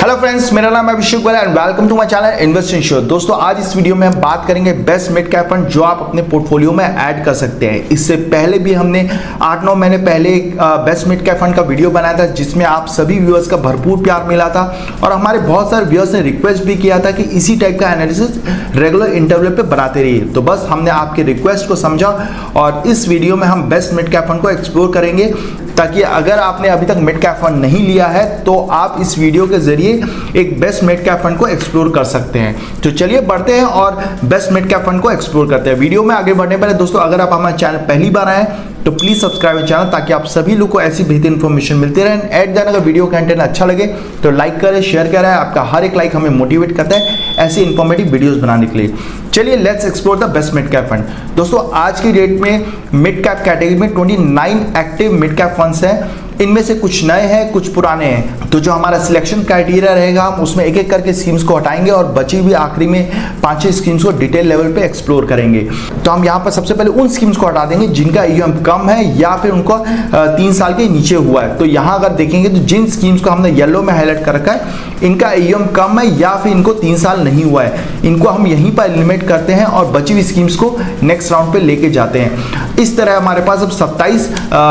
Hello friends, मेरा नाम है Abhishek Goyal and welcome to my channel investing show. दोस्तों, आज इस वीडियो में हम बात करेंगे बेस्ट मिड कैप फंड जो आप अपने पोर्टफोलियो में ऐड कर सकते हैं। इससे पहले भी हमने 8-9 महीने पहले एक बेस्ट मिड कैप फंड का वीडियो बनाया था जिसमें आप सभी व्यूअर्स का भरपूर प्यार मिला था और हमारे बहुत सारे व्यूअर्स ने रिक्वेस्ट भी किया था कि इसी टाइप का एनालिसिस रेगुलर इंटरवल पे बनाते रहिए। तो बस हमने आपके रिक्वेस्ट को समझा और इस वीडियो में हम बेस्ट मिड कैप फंड को एक्सप्लोर करेंगे, ताकि अगर आपने अभी तक मिड कैप फंड नहीं लिया है तो आप इस वीडियो के जरिए एक बेस्ट मिड कैप फंड को एक्सप्लोर कर सकते हैं। तो चलिए बढ़ते हैं और बेस्ट मिड कैप फंड को एक्सप्लोर करते हैं। वीडियो में आगे बढ़ने पहले दोस्तों, अगर आप हमारे चैनल पहली बार आए तो प्लीज सब्सक्राइब चैनल, ताकि आप सभी लोग को ऐसी बेहतरीन इन्फॉर्मेशन मिलती रहे। एट द एंड अगर वीडियो कंटेंट अच्छा लगे तो लाइक करें, शेयर करें। आपका हर एक लाइक हमें मोटिवेट करता है ऐसी इंफॉर्मेटिव वीडियोस बनाने के लिए। चलिए let's explore the best mid cap fund. दोस्तों, आज की डेट में मिड कैप कैटेगरी में 29 एक्टिव मिड कैप फंड्स हैं। इनमें से कुछ नए हैं, कुछ पुराने हैं। तो जो हमारा सिलेक्शन क्राइटेरिया रहेगा, हम उसमें एक एक करके स्कीम्स को हटाएंगे और बची हुई आखिरी में 5-6 स्कीम्स को डिटेल लेवल पे एक्सप्लोर करेंगे। तो हम यहाँ पर सबसे पहले उन स्कीम्स को हटा देंगे जिनका ईएम कम है या फिर उनको 3 साल के नीचे हुआ है। तो यहाँ अगर देखेंगे तो जिन स्कीम्स को हमने येलो में हाईलाइट कर रखा है, इनका ईएम कम है या फिर इनको 3 साल नहीं हुआ है, इनको हम यहीं पर एलिमिनेट करते हैं और बची हुई स्कीम्स को नेक्स्ट राउंड पे लेके जाते हैं। इस तरह हमारे पास अब 27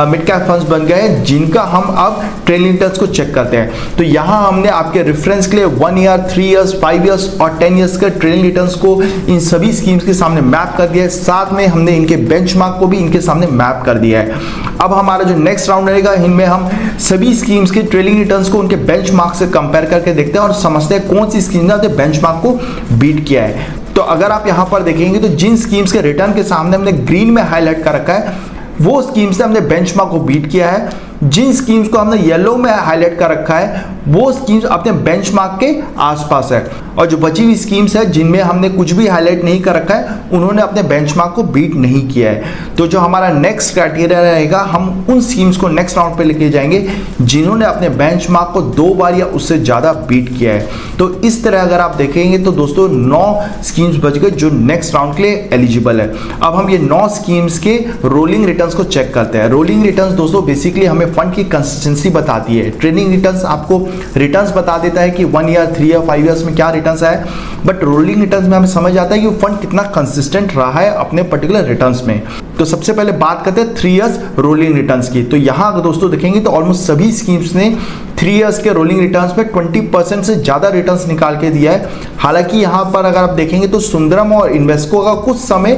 मिड कैप फंड्स बन गए हैं जिनका हम अब ट्रेलिंग रिटर्न्स को चेक करते हैं। तो यहाँ हमने आपके रेफरेंस के लिए 1 ईयर, 3 इयर्स, 5 इयर्स और 10 इयर्स के ट्रेलिंग रिटर्न्स को इन सभी स्कीम्स के सामने मैप कर दिया है। साथ में हमने इनके बेंचमार्क को भी इनके सामने मैप कर दिया है। अब हमारा जो नेक्स्ट राउंड रहेगा, इनमें हम सभी स्कीम्स के ट्रेलिंग रिटर्न्स को उनके बेंचमार्क से कंपेयर करके देखते हैं और समझते हैं कौन सी स्कीम ने अपने बेंचमार्क को बीट किया है। तो अगर आप यहाँ पर देखेंगे तो जिन स्कीम्स के रिटर्न के सामने हमने ग्रीन में हाईलाइट कर रखा है, वो स्कीम्स ने हमने बेंचमार्क को बीट किया है। जिन स्कीम्स को हमने येलो में हाईलाइट कर रखा है, वो स्कीम्स अपने बेंचमार्क के आसपास है। और जो बची हुई स्कीम्स है जिनमें हमने कुछ भी हाईलाइट नहीं कर रखा है, उन्होंने अपने बेंचमार्क को बीट नहीं किया है। तो जो हमारा नेक्स्ट क्राइटेरिया रहेगा, हम उन स्कीम्स को नेक्स्ट राउंड पे लेके जाएंगे जिन्होंने अपने बेंचमार्क को 2 बार या उससे ज़्यादा बीट किया है। तो इस तरह अगर आप देखेंगे तो दोस्तों 9 स्कीम्स बच गए जो नेक्स्ट राउंड के लिए एलिजिबल है। अब हम ये 9 स्कीम्स के रोलिंग रिटर्न्स को चेक करते हैं। रोलिंग रिटर्न्स दोस्तों बेसिकली हमें फंड की कंसिस्टेंसी बताती है। ट्रेडिंग रिटर्न्स आपको रिटर्न्स बता देता है कि 1 ईयर, 3 ईयर, 5 इयर्स में क्या रिटर्न्स आए, बट रोलिंग रिटर्न्स में हमें समझ आता है कि वो फंड कितना कंसिस्टेंट रहा है अपने पर्टिकुलर रिटर्न्स में। तो सबसे पहले बात करते हैं 3 इयर्स रोलिंग रिटर्न्स की। तो यहाँ अगर दोस्तों देखेंगे तो ऑलमोस्ट सभी स्कीम्स ने 3 इयर्स के रोलिंग रिटर्न्स में 20% से ज़्यादा रिटर्न्स निकाल के दिया है। हालांकि यहाँ पर अगर आप देखेंगे तो सुंदरम और इन्वेस्को का कुछ समय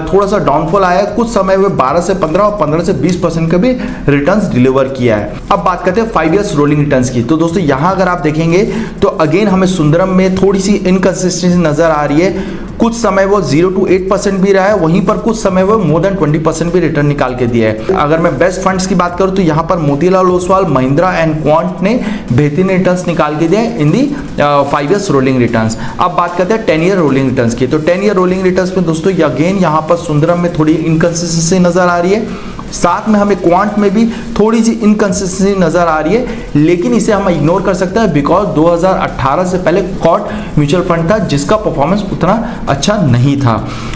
थोड़ा सा डाउनफॉल आया है, कुछ समय में 12 से 15 और 15 से 20% का भी रिटर्न्स डिलीवर किया है। अब बात करते हैं 5 इयर्स रोलिंग रिटर्न्स की। तो दोस्तों यहाँ अगर आप देखेंगे तो अगेन हमें सुंदरम में थोड़ी सी इनकंसिस्टेंसी नजर आ रही है। कुछ समय वो 0 to 8% भी रहा है, वहीं पर कुछ समय वो मोर देन 20% भी रिटर्न निकाल के दिया है। अगर मैं बेस्ट फंड्स की बात करूं तो यहाँ पर मोतीलाल ओसवाल, महिंद्रा एंड क्वांट ने बेहतरीन रिटर्न्स निकाल के दिए इन दी 5 इयर्स रोलिंग रिटर्न्स। अब बात करते हैं 10 ईयर रोलिंग रिटर्न्स की। तो 10 ईयर रोलिंग रिटर्न्स में दोस्तों अगेन यहाँ पर सुंदरम में थोड़ी इनकंसिस्टेंसी नजर आ रही है, साथ में हमें क्वांट में भी थोड़ी सी इनकंसिस्टेंसी नजर आ रही है, लेकिन इसे हम इग्नोर कर सकते हैं बिकॉज 2018 से पहले क्वांट म्यूचुअल फंड था जिसका परफॉर्मेंस उतना अच्छा नहीं था।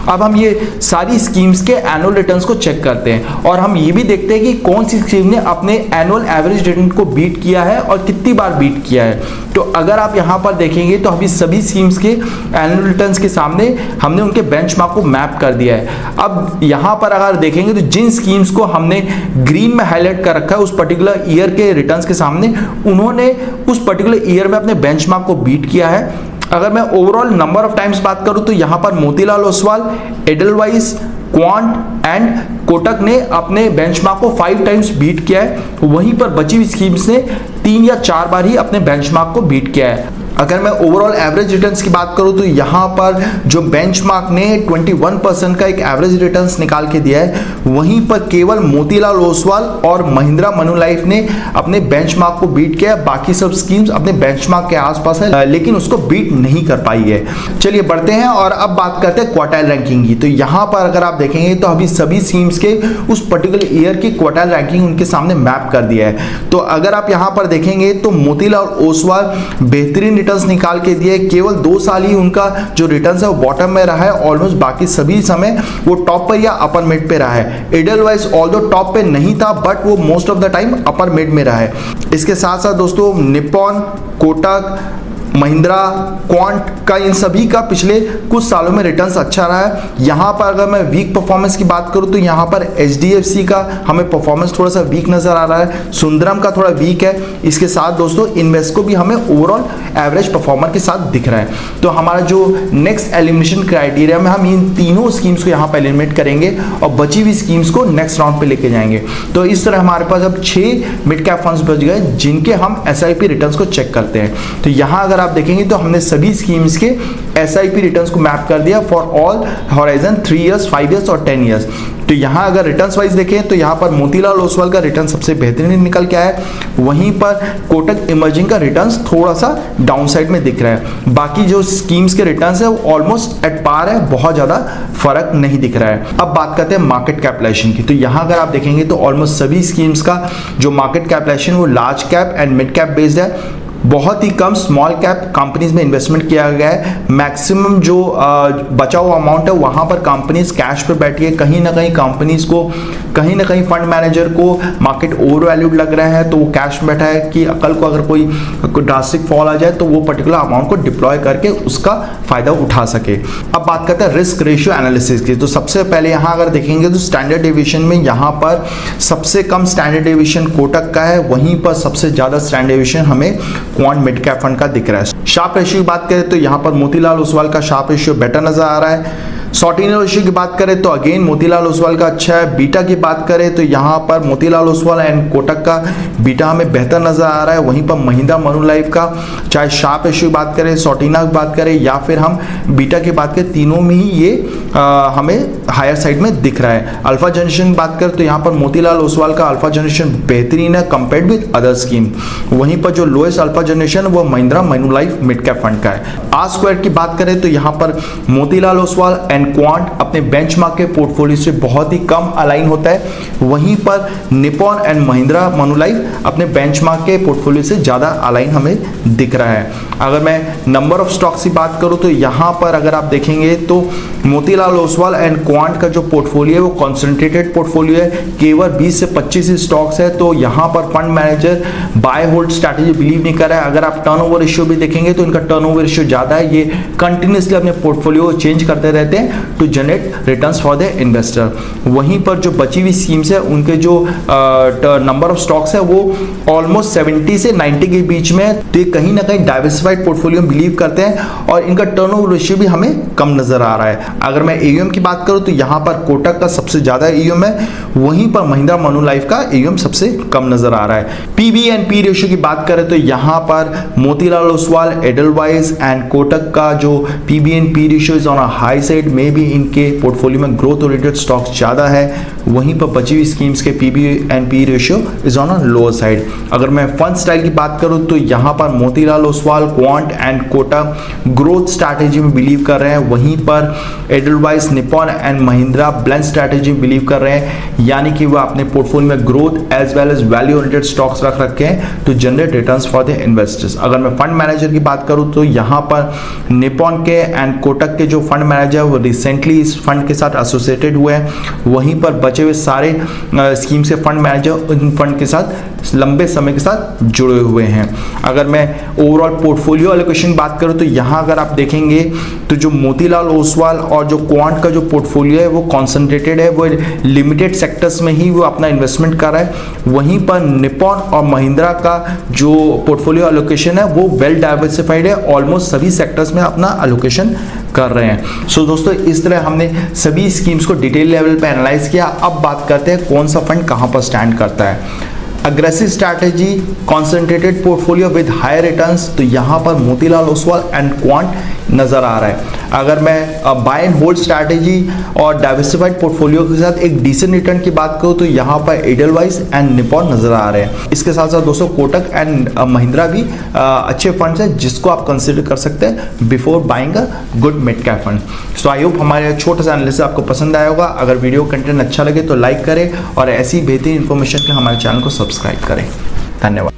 अब हम ये सारी स्कीम्स के एनुअल रिटर्न्स को चेक करते हैं और हम ये भी देखते हैं कि कौन सी स्कीम ने अपने एनुअल एवरेज रिटर्न को बीट किया है और कितनी बार बीट किया है। तो अगर आप यहाँ पर देखेंगे तो अभी सभी स्कीम्स के एनुअल रिटर्न्स के सामने हमने उनके बेंचमार्क को मैप कर दिया है। अब यहाँ पर अगर देखेंगे तो जिन स्कीम्स को हमने ग्रीन में हाईलाइट कर रखा है उस पर्टिकुलर ईयर के रिटर्न्स के सामने, उन्होंने उस पर्टिकुलर ईयर में अपने बेंचमार्क को बीट किया है। अगर मैं ओवरऑल नंबर ऑफ टाइम्स बात करूं तो यहाँ पर Motilal Oswal, Edelweiss, quant and Kotak ने अपने बेंचमार्क को 5 टाइम्स बीट किया है, वहीं पर बची हुई स्कीम्स ने 3 या 4 बार ही अपने बेंचमार्क को बीट किया है। अगर मैं ओवरऑल एवरेज रिटर्न्स की बात करूं तो यहाँ पर जो बेंचमार्क ने 21% का एक एवरेज रिटर्न्स निकाल के दिया है, वहीं पर केवल मोतीलाल ओसवाल और महिंद्रा मनुलाइफ ने अपने बेंचमार्क को बीट किया है। बाकी सब स्कीम्स अपने बेंचमार्क के आसपास है लेकिन उसको बीट नहीं कर पाई है। चलिए बढ़ते हैं और अब बात करते हैं क्वार्टाइल रैंकिंग की। तो यहाँ पर अगर आप देखेंगे तो अभी सभी स्कीम्स के उस पर्टिकुलर ईयर की क्वार्टाइल रैंकिंग उनके सामने मैप कर दिया है। तो अगर आप यहाँ पर देखेंगे तो मोतीलाल ओसवाल बेहतरीन रिटर्न्स निकाल के दिए, केवल 2 साल ही उनका जो रिटर्न्स है वो बॉटम में रहा है, ऑलमोस्ट बाकी सभी समय वो टॉप पर या अपर मिड पे रहा है। एडलवाइज ऑल्दो टॉप पे नहीं था बट वो most of the time upper mid में रहा है। इसके साथ साथ दोस्तों निप्पॉन, कोटक, महिंद्रा, क्वांट का, इन सभी का पिछले कुछ सालों में रिटर्न्स अच्छा रहा है। यहाँ पर अगर मैं वीक परफॉर्मेंस की बात करूँ तो यहाँ पर HDFC का हमें परफॉर्मेंस थोड़ा सा वीक नजर आ रहा है, सुंदरम का थोड़ा वीक है। इसके साथ दोस्तों इन्वेस्को भी हमें ओवरऑल एवरेज परफॉर्मर के साथ दिख रहा है। तो हमारा जो नेक्स्ट एलिमिनेशन क्राइटेरिया में हम इन तीनों स्कीम्स को यहाँ पर एलिमिनेट करेंगे और बची हुई स्कीम्स को नेक्स्ट राउंड पे लेके जाएंगे। तो इस तरह हमारे पास अब 6 मिड कैप फंड्स बच गए जिनके हम SIP रिटर्न्स को चेक करते हैं। तो यहाँ अगर आप देखेंगे तो हमने सभी स्कीम्स के SIP रिटर्न्स को मैप कर दिया for all horizon 3 years, 5 years और 10 इयर्स। तो यहाँ अगर रिटर्न्स वाइज देखें तो यहाँ पर मोतीलाल ओसवाल का रिटर्न सबसे बेहतरीन निकल के आया है, वहीं पर कोटक इमर्जिंग का रिटर्न्स थोड़ा सा डाउन साइड में दिख रहा है। बाकी जो स्कीम्स के रिटर्न्स है वो ऑलमोस्ट एट पार है, बहुत ज़्यादा फर्क नहीं दिख रहा है। अब बात करते हैं मार्केट कैपिटलाइजेशन की। तो यहाँ अगर आप देखेंगे तो ऑलमोस्ट सभी स्कीम्स का जो मार्केट कैपिटलाइजेशन वो large cap and mid cap based है। बहुत ही कम स्मॉल कैप कंपनीज में इन्वेस्टमेंट किया गया है। मैक्सिमम जो बचा हुआ अमाउंट है वहाँ पर कंपनीज कैश पे बैठी है। कहीं ना कहीं कंपनीज को, कहीं ना कहीं फंड मैनेजर को मार्केट ओवर वैल्यूड लग रहा है तो वो कैश में बैठा है कि कल को अगर कोई ड्रास्टिक फॉल आ जाए तो वो पर्टिकुलर अमाउंट को डिप्लॉय करके उसका फायदा उठा सके। अब बात करते हैं रिस्क रेशियो एनालिसिस की। तो सबसे पहले यहाँ अगर देखेंगे तो स्टैंडर्ड डेविएशन में यहाँ पर सबसे कम स्टैंडर्ड डेविएशन कोटक का है, वहीं पर सबसे ज़्यादा स्टैंडर्ड डेविएशन हमें क्वांट मिड कैप फंड का दिख रहा है। शार्प रेशियो की बात करें तो यहाँ पर मोतीलाल ओसवाल का शार्प रेशियो बेटर नजर आ रहा है। शॉर्टिनल रेशियो की बात करें तो अगेन मोतीलाल ओसवाल का अच्छा है। बीटा की बात करें तो यहाँ पर मोतीलाल ओसवाल एंड कोटक का बीटा हमें बेहतर नजर आ रहा है, वहीं पर महिंद्रा मनुलाइफ का चाहे शार्प रेशियो की बात करें, शॉर्टिना की बात करें या फिर हम बीटा की बात करें, तीनों में ही ये हमें हायर साइड में दिख रहा है। अल्फा जनरेशन की बात करें तो यहाँ पर मोतीलाल ओसवाल का अल्फा जनरेशन बेहतरीन है कंपेयर्ड विद अदर स्कीम, वहीं पर जो लोएस्ट अल्फा जनरेशन वो Mahindra Manulife mid cap fund का है। आर स्क्वायर की बात करें तो यहाँ पर मोतीलाल ओसवाल एंड क्वांट अपने बेंचमार्क के पोर्टफोलियो से बहुत ही कम अलाइन होता है, वहीं पर निप्पॉन एंड महिंद्रा मनुलाइफ अपने बेंचमार्क के पोर्टफोलियो से ज़्यादा अलाइन हमें दिख रहा है। अगर मैं नंबर ऑफ स्टॉक्स की बात करूं तो यहाँ पर अगर आप देखेंगे तो मोतीलाल ओसवाल एंड क्वांट का जो पोर्टफोलियो है वो कॉन्सेंट्रेटेड पोर्टफोलियो है, केवल 20 से 25 स्टॉक्स है। तो यहाँ पर fund manager buy hold strategy believe नहीं कर रहा है। अगर आप टर्नओवर रेशियो भी देखेंगे तो इनका टर्नओवर रेशियो ज़्यादा है, ये कंटिन्यूसली अपने पोर्टफोलियो चेंज करते रहते हैं to generate returns for the investor. वहीं पर जो बची हुई स्कीम्स है उनके जो नंबर ऑफ स्टॉक्स है वो ऑलमोस्ट 70 से 90 के बीच में है। तो ये कहीं ना कहीं डाइवर्सिफाइड पोर्टफोलियो बिलीव करते हैं और इनका टर्नओवर रेशियो भी हमें कम नजर आ रहा है। अगर मैं AUM की बात करूं तो यहाँ पर कोटक का सबसे ज्यादा AUM है, वहीं पर महिंद्रा मनुलाइफ का AUM सबसे कम नजर आ रहा है। PB एंड P रेशियो की बात करें तो यहाँ पर मोतीलाल ओसवाल, एडलवाइज एंड कोटक का जो PB and P ratio is on a high side में भी इनके पोर्टफोलियो में ग्रोथ ओरिएंटेड स्टॉक्स ज्यादा है, वहीं पर बची हुई स्कीम्स के PB and P ratio is on a lower side. अगर मैं फंड स्टाइल की बात करूं तो यहाँ पर Motilal Oswal, Quant and Kotak growth strategy में बिलीव कर रहे हैं, वहीं पर Edelweiss, Nippon and Mahindra blend strategy में बिलीव कर रहे हैं, यानी कि वो अपने पोर्टफोलियो में growth as well as value oriented stocks रख रखे हैं to generate returns for the investors. अगर मैं फंड मैनेजर की बात करूं तो यहाँ पर निप्पॉन के एंड कोटक के जो फंड मैनेजर वो रिसेंटली इस फंड के साथ एसोसिएटेड हुए हैं, वहीं पर बचे हुए सारे स्कीम्स के फंड मैनेजर इन फंड के साथ लंबे समय के साथ जुड़े हुए हैं। अगर मैं ओवरऑल पोर्टफोलियो एलोकेशन की बात करूं तो यहाँ अगर आप देखेंगे तो जो मोतीलाल ओसवाल और जो क्वांट का जो पोर्टफोलियो है वो कॉन्सेंट्रेटेड है, वो लिमिटेड सेक्टर्स में ही वो अपना इन्वेस्टमेंट कर रहा है, वहीं पर निप्पॉन और महिंद्रा का जो पोर्टफोलियो एलोकेशन है वो वेल डाइवर्सिफाइड है, ऑलमोस्ट सभी सेक्टर्स में अपना एलोकेशन कर रहे हैं। सो दोस्तों इस तरह हमने सभी स्कीम्स को डिटेल लेवल पे एनालाइज किया। अब बात करते हैं कौन सा फंड कहां पर स्टैंड करता है। Aggressive strategy, concentrated portfolio with high returns, तो यहाँ पर मोतीलाल ओसवाल एंड क्वांट नजर आ रहा है। अगर मैं बाय एंड होल्ड स्ट्रैटेजी और डाइवर्सिफाइड पोर्टफोलियो के साथ एक डिसेंट रिटर्न की बात करूँ तो यहाँ पर एडलवाइज एंड निप्पॉन नजर आ रहे हैं। इसके साथ साथ दोस्तों कोटक एंड महिंद्रा भी अच्छे फंड्स हैं जिसको आप कंसिडर कर सकते हैं before buying a good mid cap fund. So I hope हमारे छोटा सा एनालिसिस आपको पसंद आया होगा। अगर वीडियो कंटेंट अच्छा लगे तो लाइक करें और ऐसी बेहतरीन इन्फॉर्मेशन के हमारे चैनल को सब्सक्राइब करें। धन्यवाद।